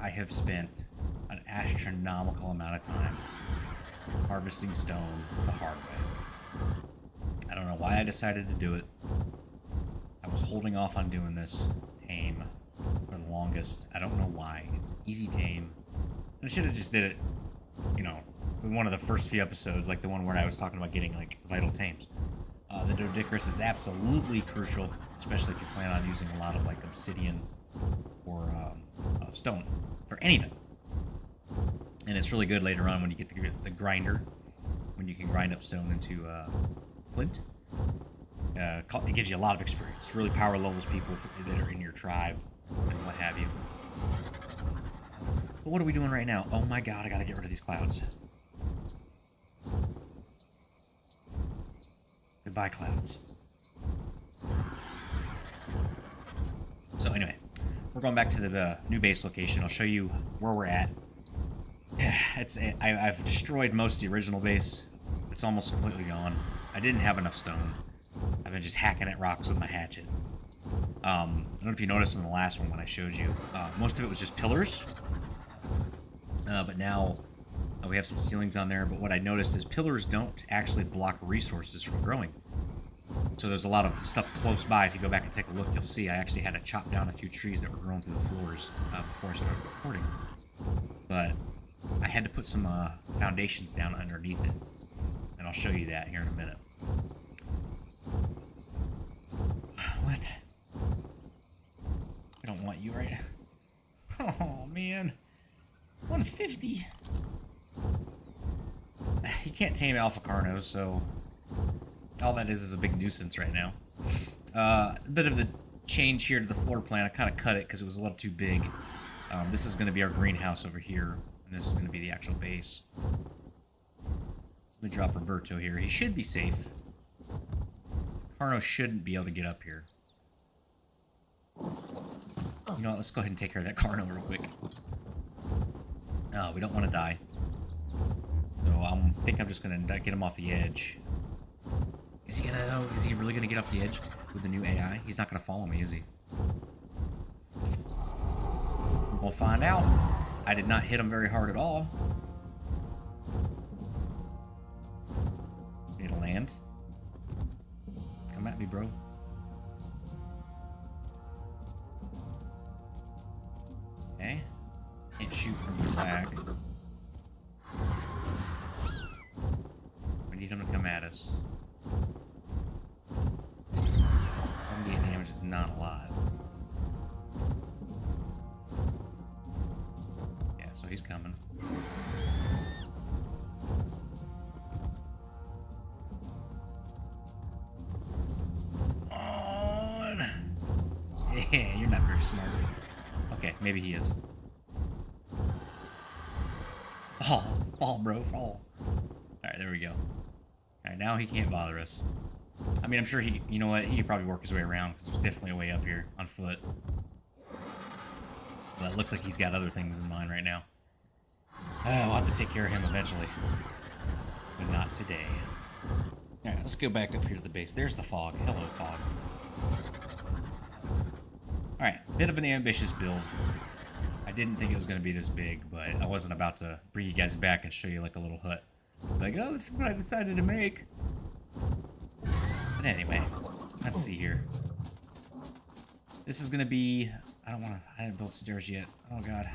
I have spent an astronomical amount of time harvesting stone the hard way. I don't know why I decided to do it. I was holding off on doing this tame for the longest. I don't know why. It's easy tame. I should have just did it, you know, in one of the first few episodes, like the one where I was talking about getting, like, vital tames. The Doedicurus is absolutely crucial, especially if you plan on using a lot of, like, obsidian or stone for anything. And it's really good later on when you get the grinder, when you can grind up stone into flint. It gives you a lot of experience. Really power levels people that are in your tribe and what have you. But what are we doing right now? Oh my god, I gotta get rid of these clouds. Goodbye, clouds. So anyway, we're going back to the new base location. I'll show you where we're at. I've destroyed most of the original base. It's almost completely gone. I didn't have enough stone. I've been just hacking at rocks with my hatchet. I don't know if you noticed in the last one when I showed you. Most of it was just pillars. But now we have some ceilings on there. But what I noticed is pillars don't actually block resources from growing. So there's a lot of stuff close by. If you go back and take a look, you'll see I actually had to chop down a few trees that were growing through the floors before I started recording. But I had to put some foundations down underneath it. And I'll show you that here in a minute. What? I don't want you right now. Oh, man. 150. You can't tame Alpha Carnos, so all that is a big nuisance right now. A bit of the change here to the floor plan. I kind of cut it because it was a little too big. This is going to be our greenhouse over here, and this is going to be the actual base. So let me drop Roberto here. He should be safe. Carno shouldn't be able to get up here. You know what? Let's go ahead and take care of that Carno real quick. We don't want to die. So I think I'm just going to get him off the edge. Is he really going to get off the edge with the new AI? He's not going to follow me, is he? We'll find out. I did not hit him very hard at all. Need to land. Come at me, bro. Okay. Can't shoot from your back. We need him to come at us. 78 damage is not a lot. Yeah, so he's coming. On! Yeah, you're not very smart. Okay, maybe he is. Fall, bro, fall. Alright, there we go. Alright, now he can't bother us. I mean, I'm sure you know what, he could probably work his way around, because there's definitely a way up here, on foot. But it looks like he's got other things in mind right now. We'll have to take care of him eventually. But not today. Alright, let's go back up here to the base. There's the fog. Hello, fog. Alright, bit of an ambitious build. I didn't think it was going to be this big, but I wasn't about to bring you guys back and show you like a little hut. Like, oh, this is what I decided to make. But anyway, let's see here. This is going to be... I didn't build stairs yet. Oh, God.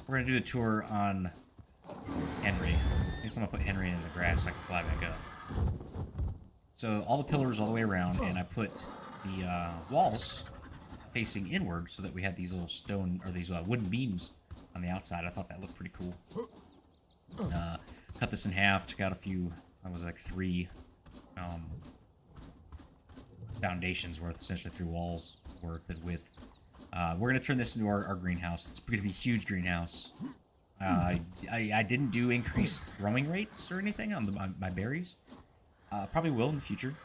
We're going to do a tour on Henry. I guess I'm going to put Henry in the grass so I can fly back up. So all the pillars all the way around, and I put the walls facing inward so that we had these little stone, or these wooden beams on the outside. I thought that looked pretty cool. Cut this in half, took out a few, that was like 3 foundations worth, essentially 3 walls worth in width. We're going to turn this into our greenhouse. It's going to be a huge greenhouse. I didn't do increased growing rates or anything on my berries. Probably will in the future.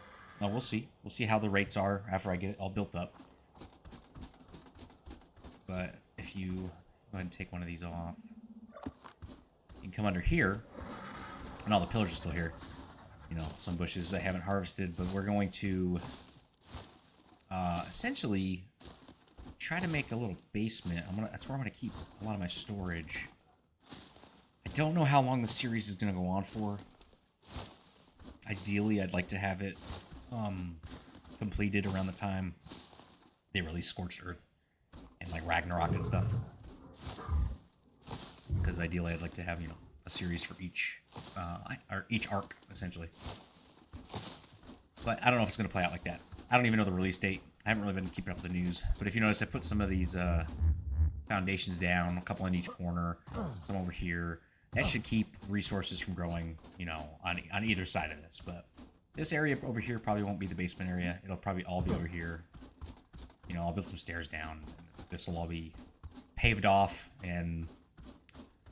We'll see. We'll see how the rates are after I get it all built up. But if you go ahead and take one of these off, you can come under here, and all the pillars are still here. You know, some bushes I haven't harvested, but we're going to essentially try to make a little basement. That's where I'm gonna keep a lot of my storage. I don't know how long the series is gonna go on for. Ideally, I'd like to have it completed around the time they release Scorched Earth and like Ragnarok and stuff. Because ideally, I'd like to have, you know, a series for each arc essentially. But I don't know if it's gonna play out like that. I don't even know the release date. I haven't really been keeping up with the news. But if you notice, I put some of these foundations down, a couple in each corner, some over here. That should keep resources from growing, you know, on either side of this. But this area over here probably won't be the basement area. It'll probably all be over here. You know, I'll build some stairs down. This will all be paved off, and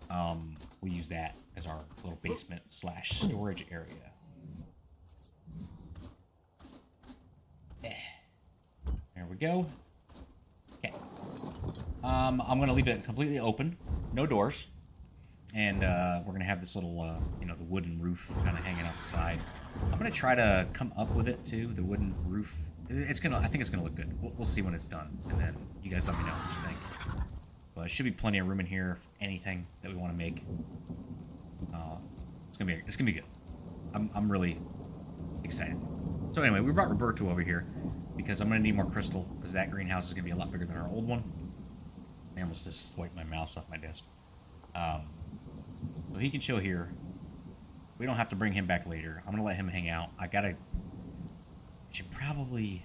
we'll use that as our little basement / storage area. There we go. Okay. I'm going to leave it completely open. No doors. And we're going to have this little, you know, the wooden roof kind of hanging off the side. I'm going to try to come up with it, too, the wooden roof. I think it's going to look good. We'll see when it's done. And then you guys let me know what you think. But there should be plenty of room in here for anything that we want to make. It's going to be good. I'm really excited. So anyway, we brought Roberto over here because I'm going to need more crystal because that greenhouse is going to be a lot bigger than our old one. I almost just swiped my mouse off my desk. So he can chill here. We don't have to bring him back later. I'm going to let him hang out. I should probably...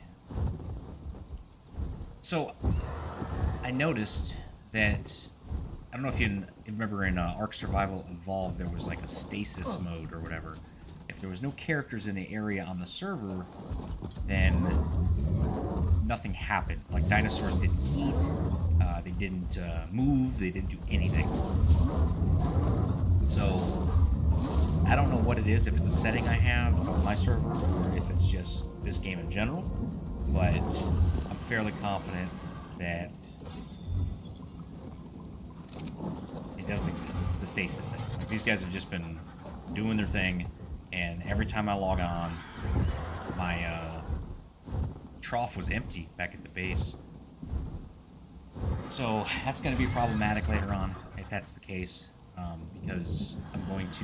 So, I noticed that... I don't know if you remember in ARK Survival Evolved, there was like a stasis mode or whatever. If there was no characters in the area on the server, then nothing happened. Like, dinosaurs didn't eat, they didn't move, they didn't do anything. So, I don't know what it is, if it's a setting I have on my server, or if it's just this game in general, but I'm fairly confident that it doesn't exist, the stasis thing. Like, these guys have just been doing their thing, and every time I log on, my trough was empty back at the base. So that's going to be problematic later on, if that's the case, because I'm going to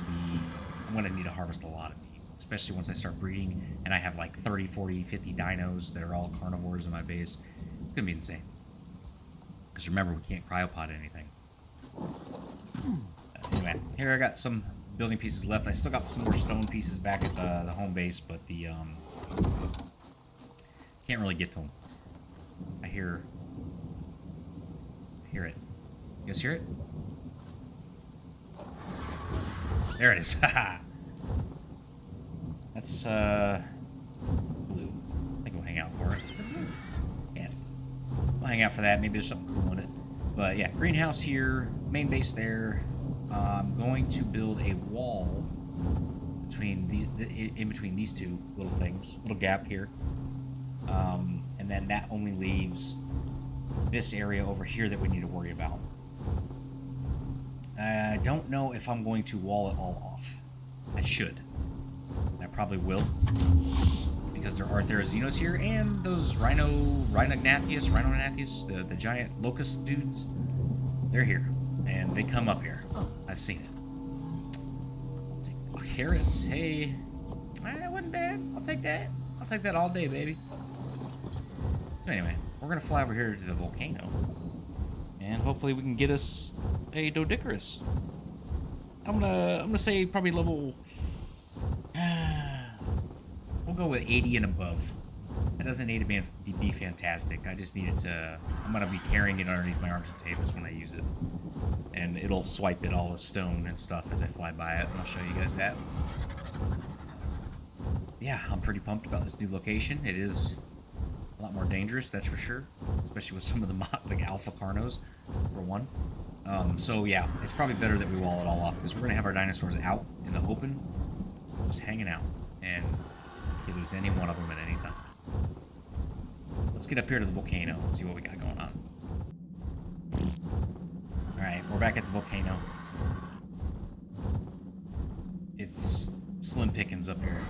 need to harvest a lot of meat, especially once I start breeding, and I have like 30, 40, 50 dinos that are all carnivores in my base. It's going to be insane. Because remember, we can't cryopod anything. Anyway, here I got some building pieces left. I still got some more stone pieces back at the home base, but the can't really get to them. I hear it. You guys hear it? There it is. That's blue. I think we'll hang out for it. Is it blue? Yeah, it's blue. We'll hang out for that. Maybe there's something cool in it. But yeah, greenhouse here, main base there. I'm going to build a wall between in between these two little things, little gap here, and then that only leaves this area over here that we need to worry about. I don't know if I'm going to wall it all off. I should. I probably will, because there are Therazinos here and those Rhinognathius, the giant locust dudes. They're here, and they come up here. I've seen it. Let's see. Oh, carrots. Hey, that wasn't bad. I'll take that. I'll take that all day, baby. So anyway, we're gonna fly over here to the volcano, and hopefully we can get us a Doedicurus. I'm gonna say probably level. We'll go with 80 and above. It doesn't need to be fantastic. I just need it to. I'm gonna be carrying it underneath my Argentavis when I use it, and it'll swipe it all the stone and stuff as I fly by it. And I'll show you guys that. Yeah, I'm pretty pumped about this new location. It is a lot more dangerous, that's for sure, especially with some of the like alpha carnos, for one. So yeah, it's probably better that we wall it all off, because we're gonna have our dinosaurs out in the open, just hanging out, and you can lose any one of them at any time. Let's get up here to the volcano and see what we got going on. Alright, we're back at the volcano. It's slim pickings up here.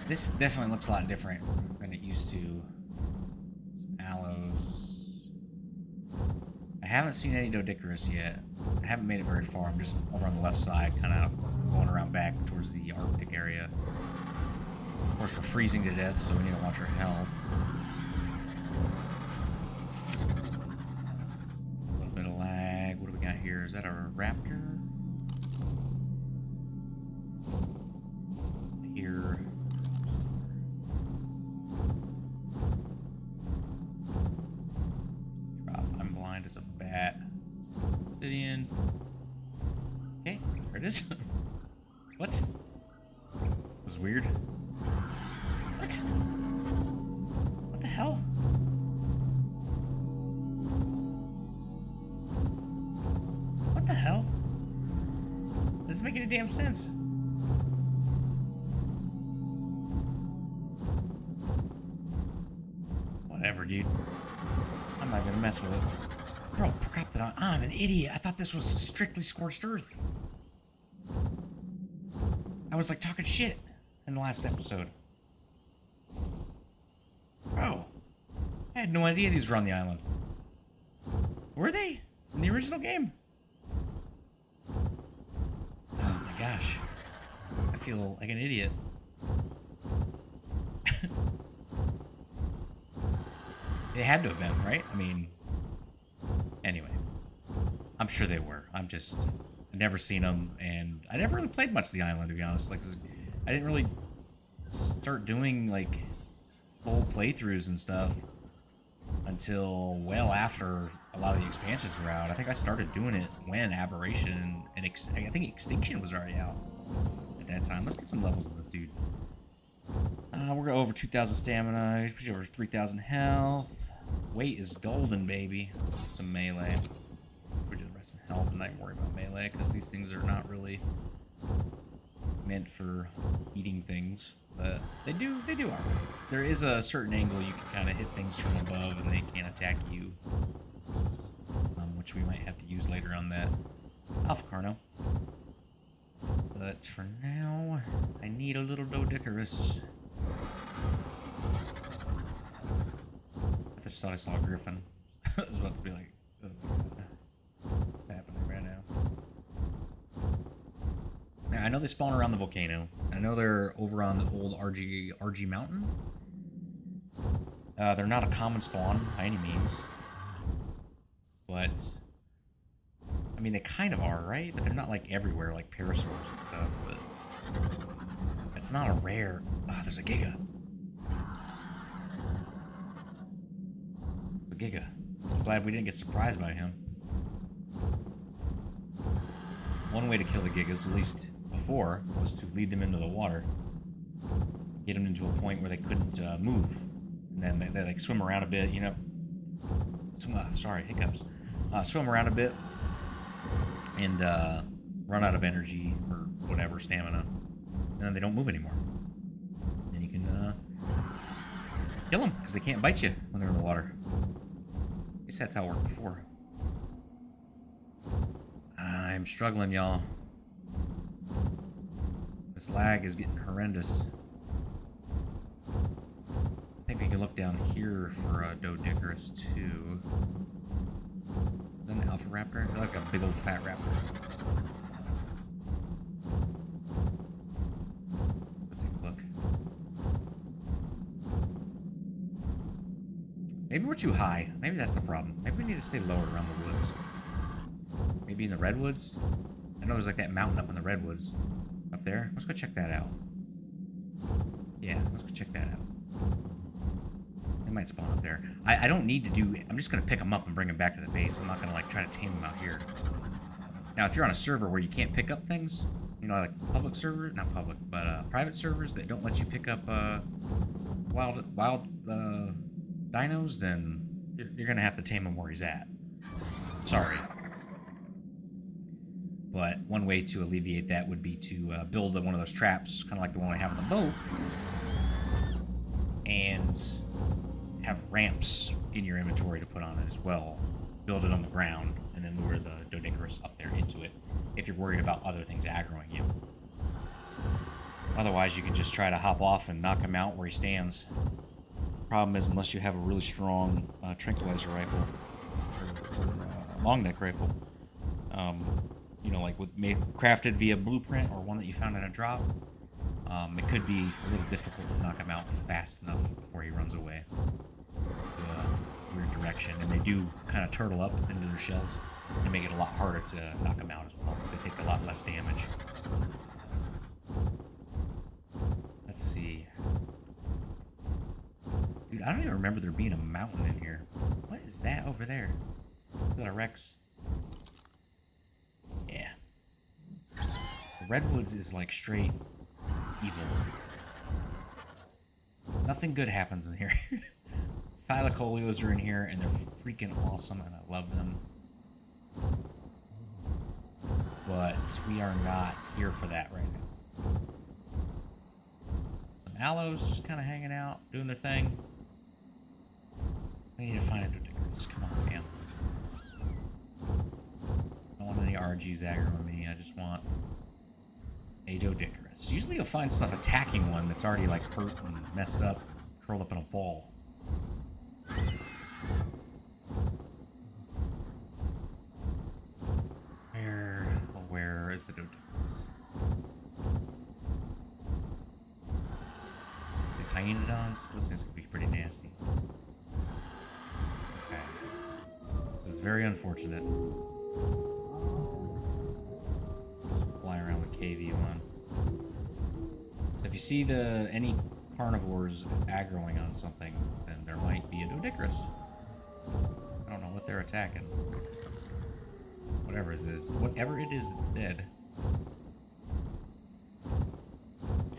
This definitely looks a lot different than it used to. So haven't seen any Doedicurus yet. I haven't made it very far. I'm just over on the left side, kind of going around back towards the Arctic area. Of course, we're freezing to death, so we need to watch our health. A little bit of lag. What do we got here? Is that a raptor? Here. Drop. I'm blind as a bat. Obsidian. Okay, there it is. What? That was weird. What? What the hell? What the hell? Doesn't make any damn sense. Whatever, dude. I'm not gonna mess with it. Bro, I'm an idiot. I thought this was strictly Scorched Earth. I was like talking shit in the last episode. Bro, I had no idea these were on the island. Were they? In the original game? Oh my gosh. I feel like an idiot. They had to have been, right? I mean, anyway. I'm sure they were. I've never seen them, and I never really played much of the island, to be honest. Like, I didn't really start doing, like, full playthroughs and stuff until well after a lot of the expansions were out. I think I started doing it when Aberration and I think Extinction was already out at that time. Let's get some levels of this dude. We're going over 2,000 stamina. He's pushing over 3,000 health. Weight is golden, baby. Some melee. We're just resting health and not worry about melee because these things are not really meant for eating things. But they do armor. There is a certain angle you can kind of hit things from above and they can't attack you. Which we might have to use later on that Alpha Carno. But for now, I need a little Doedicurus. I just thought I saw a griffin. I was about to be like, oh, what's happening right now? Now, I know they spawn around the volcano. I know they're over on the old RG mountain. They're not a common spawn by any means. But, I mean, they kind of are, right? But they're not like everywhere, like parasaurs and stuff. But it's not a rare. Oh, there's a Giga. The Giga. I'm glad we didn't get surprised by him. One way to kill the Gigas, at least before, was to lead them into the water, get them into a point where they couldn't move, and then they like swim around a bit, you know. Sorry, hiccups. Swim around a bit and run out of energy or whatever, stamina, and then they don't move anymore. Then you can kill them because they can't bite you when they're in the water. At least that's how it worked before. I'm struggling, y'all. This lag is getting horrendous. I think we can look down here for Doedicurus too. Is that an alpha raptor? I feel like a big old fat raptor. Let's take a look. Maybe we're too high. Maybe that's the problem. Maybe we need to stay lower around the woods. Maybe in the redwoods? I know there's like that mountain up in the redwoods. Up there? Let's go check that out. Yeah, let's go check that out. They might spawn up there. I don't need to do... I'm just going to pick them up and bring them back to the base. I'm not going to like try to tame them out here. Now, if you're on a server where you can't pick up things, you know, like public server... Not public, but private servers that don't let you pick up wild dinos, then you're going to have to tame him where he's at. Sorry. But one way to alleviate that would be to build one of those traps, kind of like the one I have on the boat, and have ramps in your inventory to put on it as well. Build it on the ground, and then lure the Doedicurus up there into it, if you're worried about other things aggroing you. Otherwise, you can just try to hop off and knock him out where he stands. Problem is, unless you have a really strong tranquilizer rifle, or long neck rifle. You know, like crafted via blueprint or one that you found in a drop. It could be a little difficult to knock him out fast enough before he runs away to a weird direction. And they do kind of turtle up into their shells and make it a lot harder to knock them out as well, because they take a lot less damage. Let's see. Dude, I don't even remember there being a mountain in here. What is that over there? Is that a Rex? Yeah. The Redwoods is like straight evil. Nothing good happens in here. Thylacoleos are in here, and they're freaking awesome, and I love them. But we are not here for that right now. Some aloes just kind of hanging out, doing their thing. I need to find a Doedicurus. Come on, man. I don't want any RGs aggroing me. I just want a Doedicurus. Usually you'll find stuff attacking one that's already like hurt and messed up, curled up in a ball. Where is the Doedicurus? These hyenodons? Those things could be pretty nasty. Okay. This is very unfortunate. Fly around with KV1. If you see any carnivores aggroing on something, then there might be a Doedicurus. I don't know what they're attacking. Whatever it is. Whatever it is, it's dead.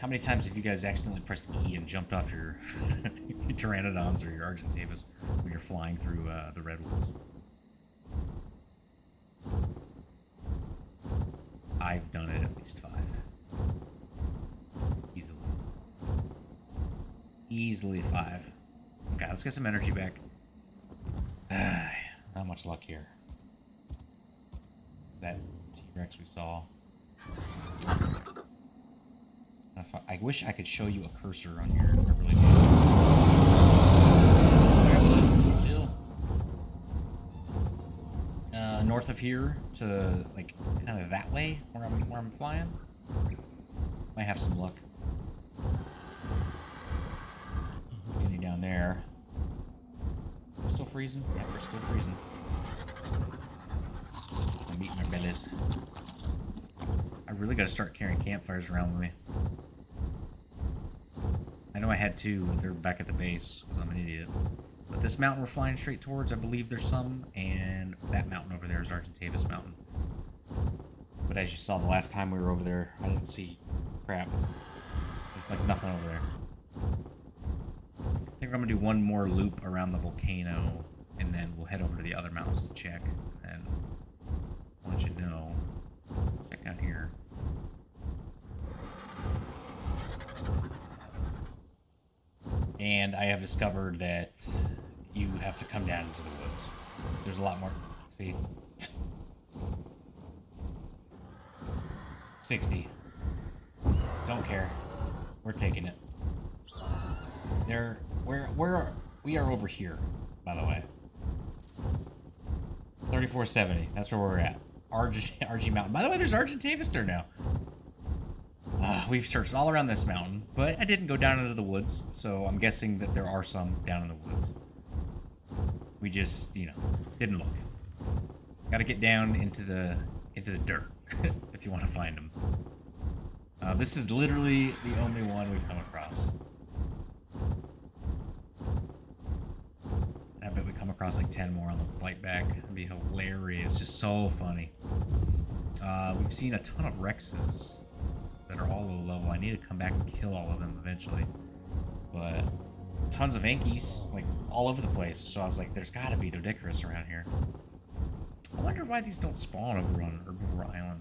How many times have you guys accidentally pressed E and jumped off your Pteranodons or your Argentavis when you're flying through the redwoods? I've done it at least 5. Easily. Easily 5. Okay, let's get some energy back. Not much luck here. That T-Rex we saw. I wish I could show you a cursor on here. I really do. North of here to like kind of that way where I'm flying. Might have some luck. Getting down there. We're still freezing? Yeah, we're still freezing. I'm eating our bellies. I really gotta start carrying campfires around with me. I know I had 2, but they're back at the base, because I'm an idiot. But this mountain we're flying straight towards, I believe there's some, and that mountain over there is Argentavis Mountain. But as you saw the last time we were over there, I didn't see crap. There's like nothing over there. I think I'm gonna do one more loop around the volcano, and then we'll head over to the other mountains to check. And I'll let you know. Check out here. And I have discovered that you have to come down into the woods. There's a lot more. See? 60. Don't care. We're taking it. We are over here, by the way. 3470. That's where we're at. RG Mountain. By the way, there's Argentavis there now. We've searched all around this mountain, but I didn't go down into the woods, so I'm guessing that there are some down in the woods. We just, didn't look. Gotta get down into the dirt if you want to find them. This is literally the only one we've come across. I bet we come across like 10 more on the flight back. It'd be hilarious. Just so funny. We've seen a ton of Rexes that are all low level. I need to come back and kill all of them eventually. But tons of Ankies, like all over the place. So I was like, there's gotta be Doedicurus around here. I wonder why these don't spawn over on Herbivore Island.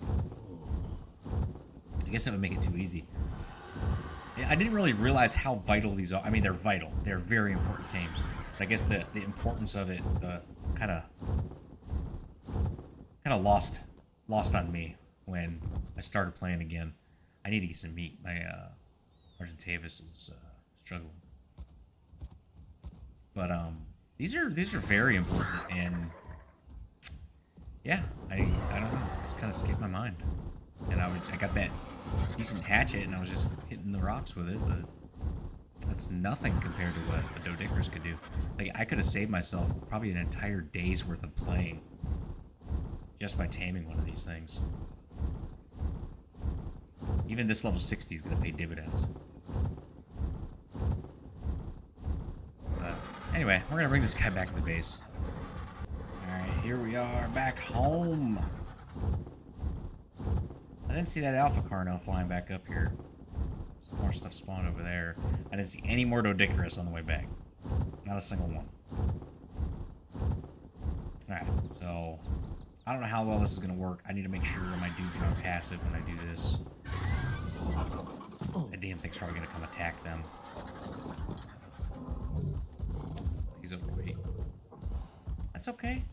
I guess that would make it too easy. I didn't really realize how vital these are. I mean, they're vital. They're very important tames. But I guess the importance of it, the kind of lost on me when I started playing again. I need to get some meat. My Argentavis is struggling. But these are very important, and Yeah, I don't know. It's kind of escaped my mind. And I got that decent hatchet, and I was just hitting the rocks with it, but that's nothing compared to what a Doedicurus could do. Like, I could have saved myself probably an entire day's worth of playing just by taming one of these things. Even this level 60 is going to pay dividends. But anyway, we're going to bring this guy back to the base. Alright, here we are, back home. I didn't see that Alpha Carno flying back up here. Some more stuff spawned over there. I didn't see any more Doedicurus on the way back. Not a single one. Alright, so I don't know how well this is going to work. I need to make sure my dudes are on passive when I do this. That damn thing's probably going to come attack them. He's overweight. That's okay.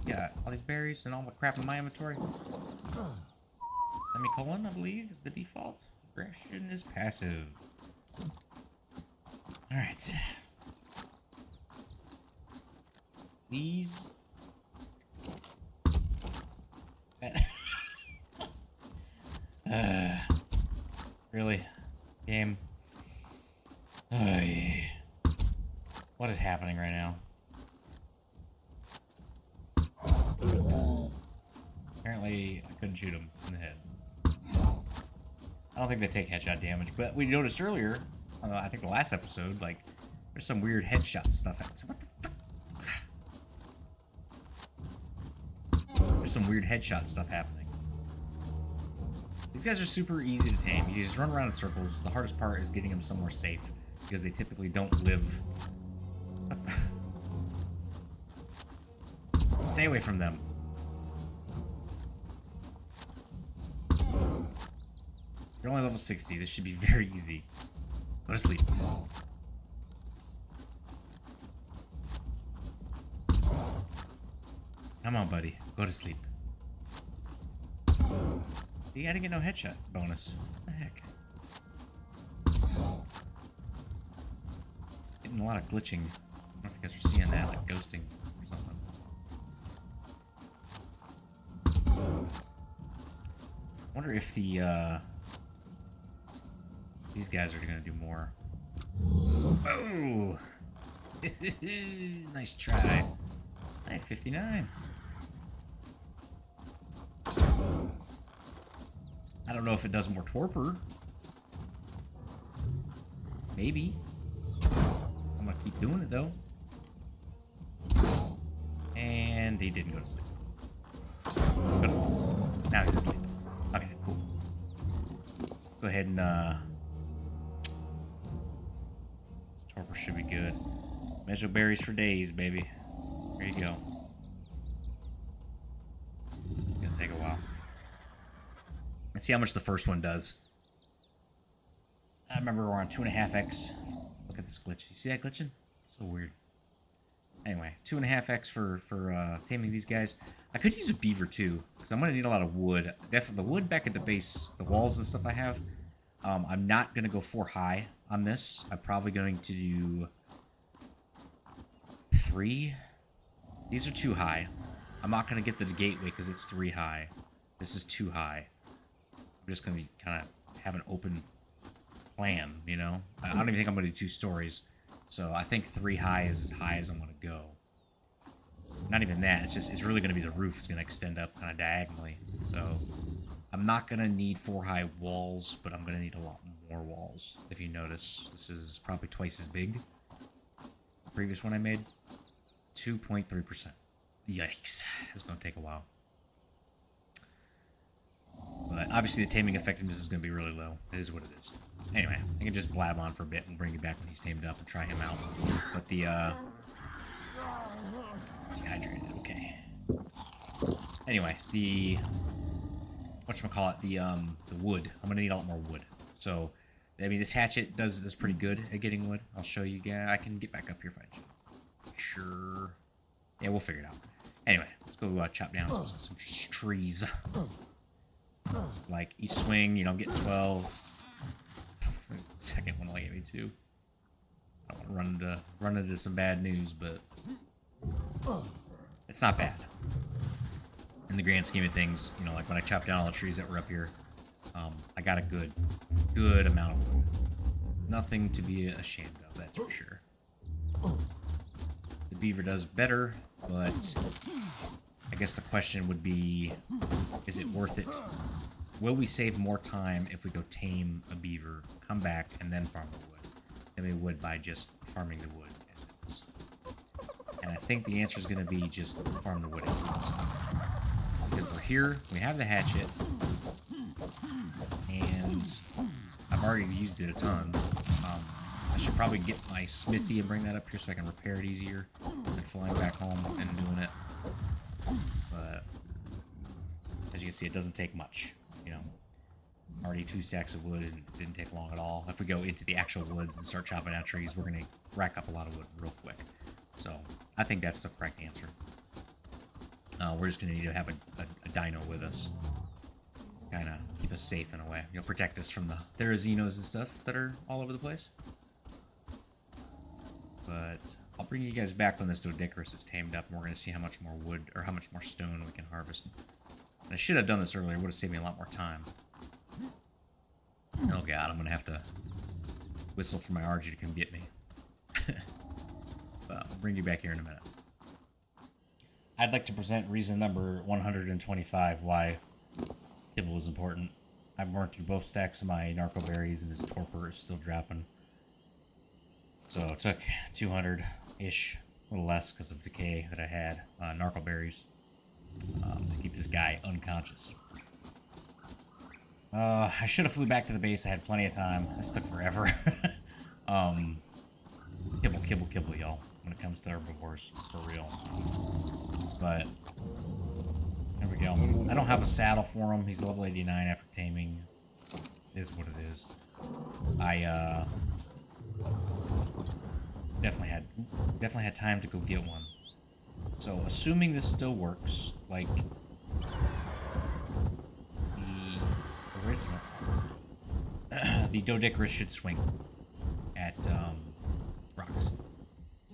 Yeah, all these berries and all the crap in my inventory. Semicolon, I believe, is the default. Aggression is passive. Alright. These... Really? Game? What is happening right now? Apparently, I couldn't shoot him in the head. I don't think they take headshot damage, but we noticed earlier, I think the last episode, like, there's some weird headshot stuff. So what the fuck? There's some weird headshot stuff happening. These guys are super easy to tame. You just run around in circles. The hardest part is getting them somewhere safe, because they typically don't live. Stay away from them. You're only level 60. This should be very easy. Go to sleep. Come on, buddy. Go to sleep. See, I didn't get no headshot bonus. What the heck? Getting a lot of glitching. I don't know if you guys are seeing that, like ghosting or something. I wonder if the, these guys are gonna do more. Oh! Nice try. I have 59. I don't know if it does more torpor. Maybe. I'm gonna keep doing it though. And he didn't go to sleep. Go to sleep. Now he's asleep. Okay, cool. Let's go ahead and torpor should be good. Measure berries for days, baby. There you go. It's gonna take a while. Let's see how much the first one does. I remember we're on 2.5x. Look at this glitch. You see that glitching? So weird. Anyway, 2.5x for taming these guys. I could use a beaver too, because I'm gonna need a lot of wood. Definitely the wood back at the base, the walls and stuff I have. I'm not gonna go 4 high on this. I'm probably going to do 3. These are 2 high. I'm not gonna get the gateway because it's 3 high. This is 2 high. I'm just gonna be kind of have an open plan, you know. I don't even think I'm gonna do 2 stories. So I think 3 high is as high as I'm gonna go. Not even that. It's just it's really gonna be the roof is gonna extend up kind of diagonally. So I'm not gonna need 4 high walls, but I'm gonna need a lot more walls. If you notice, this is probably twice as big as the previous one I made. 2.3%. Yikes! It's gonna take a while. But obviously the taming effectiveness is going to be really low. It is what it is. Anyway, I can just blab on for a bit and bring you back when he's tamed up and try him out. But the, dehydrated, okay. Anyway, the, whatchamacallit, the wood. I'm going to need a lot more wood. So, I mean, this hatchet does pretty good at getting wood. I'll show you guys. I can get back up here if I sure. Yeah, we'll figure it out. Anyway, let's go chop down some trees. Like, each swing, you know, I'm getting 12. Second one only gave me 2. I don't want to run into some bad news, but it's not bad. in the grand scheme of things, you know, like when I chopped down all the trees that were up here, I got a good amount of wood. Nothing to be ashamed of, that's for sure. The beaver does better, but I guess the question would be, is it worth it? Will we save more time if we go tame a beaver, come back, and then farm the wood than we would by just farming the wood as it is? And I think the answer is going to be just farm the wood as it is. Because we're here, we have the hatchet, and I've already used it a ton. I should probably get my smithy and bring that up here so I can repair it easier than flying back home and doing it. But as you can see, it doesn't take much, you know. Already 2 stacks of wood, and it didn't take long at all. If we go into the actual woods and start chopping down trees, we're going to rack up a lot of wood real quick. So I think that's the correct answer. We're just going to need to have a dino with us. Kind of keep us safe in a way. You know, protect us from the Therazinos and stuff that are all over the place. But I'll bring you guys back when this Doedicurus is tamed up, and we're going to see how much more wood, or how much more stone we can harvest. And I should have done this earlier. It would have saved me a lot more time. Oh god, I'm going to have to whistle for my RG to come get me. But I'll bring you back here in a minute. I'd like to present reason number 125 why kibble is important. I've burned through both stacks of my narco berries, and his torpor is still dropping. So it took 200-ish, a little less because of decay that I had, narco berries, to keep this guy unconscious. I should have flew back to the base. I had plenty of time. This took forever. Kibble, y'all, when it comes to herbivores, for real. But there we go. I don't have a saddle for him. He's level 89 after taming. It is what it is. I definitely had time to go get one. So assuming this still works, like the original, the Doedicurus should swing at rocks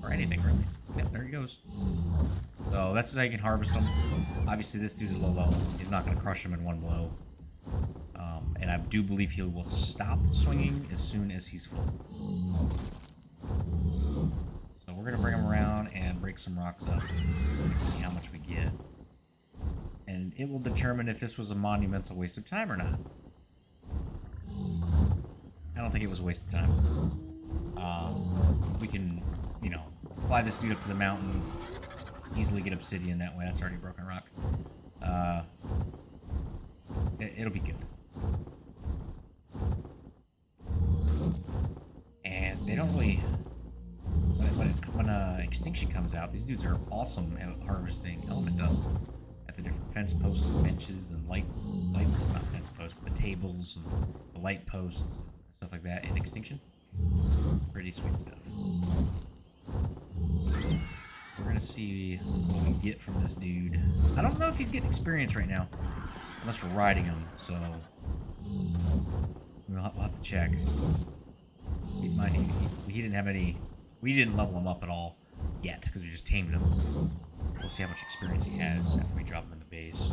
or anything really. Yep, there he goes. So that's how you can harvest them. Obviously, this dude's low level. He's not going to crush him in one blow. And I do believe he will stop swinging as soon as he's full. So we're going to bring him around and break some rocks up and see how much we get. And it will determine if this was a monumental waste of time or not. I don't think it was a waste of time. We can, you know, fly this dude up to the mountain, easily get obsidian that way. That's already broken rock. It'll be good. And they don't really... When extinction comes out, these dudes are awesome at harvesting element dust at the different fence posts and benches and lights, not fence posts, but the tables and the light posts and stuff like that in extinction. Pretty sweet stuff. We're gonna see what we get from this dude. I don't know if he's getting experience right now, unless we're riding him, so we'll have to check. Keep in mind, he didn't have any... We didn't level him up at all yet, because we just tamed him. We'll see how much experience he has after we drop him in the base.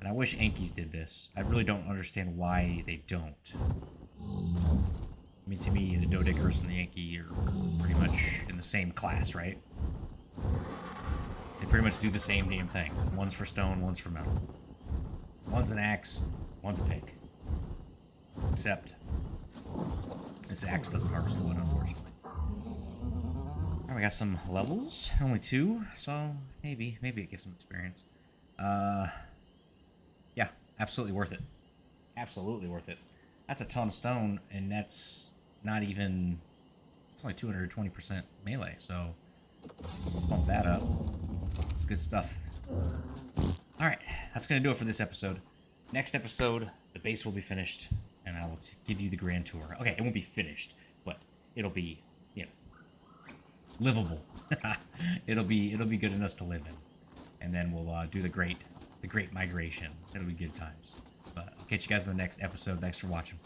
And I wish Yankees did this. I really don't understand why they don't. I mean, to me, the Doedicurus and the Yankee are pretty much in the same class, right? They pretty much do the same damn thing. One's for stone, one's for metal. One's an axe, one's a pick. Except this axe doesn't harvest wood, unfortunately. Alright, we got some levels. Only 2, so maybe it gives some experience. Yeah, absolutely worth it. Absolutely worth it. That's a ton of stone, and that's not even... It's only 220% melee, so let's bump that up. It's good stuff. Alright, that's going to do it for this episode. Next episode, the base will be finished, and I will give you the grand tour. Okay, it won't be finished, but it'll be, you know, livable. it'll be good enough to live in. And then we'll do the great migration. It'll be good times. But I'll catch you guys in the next episode. Thanks for watching.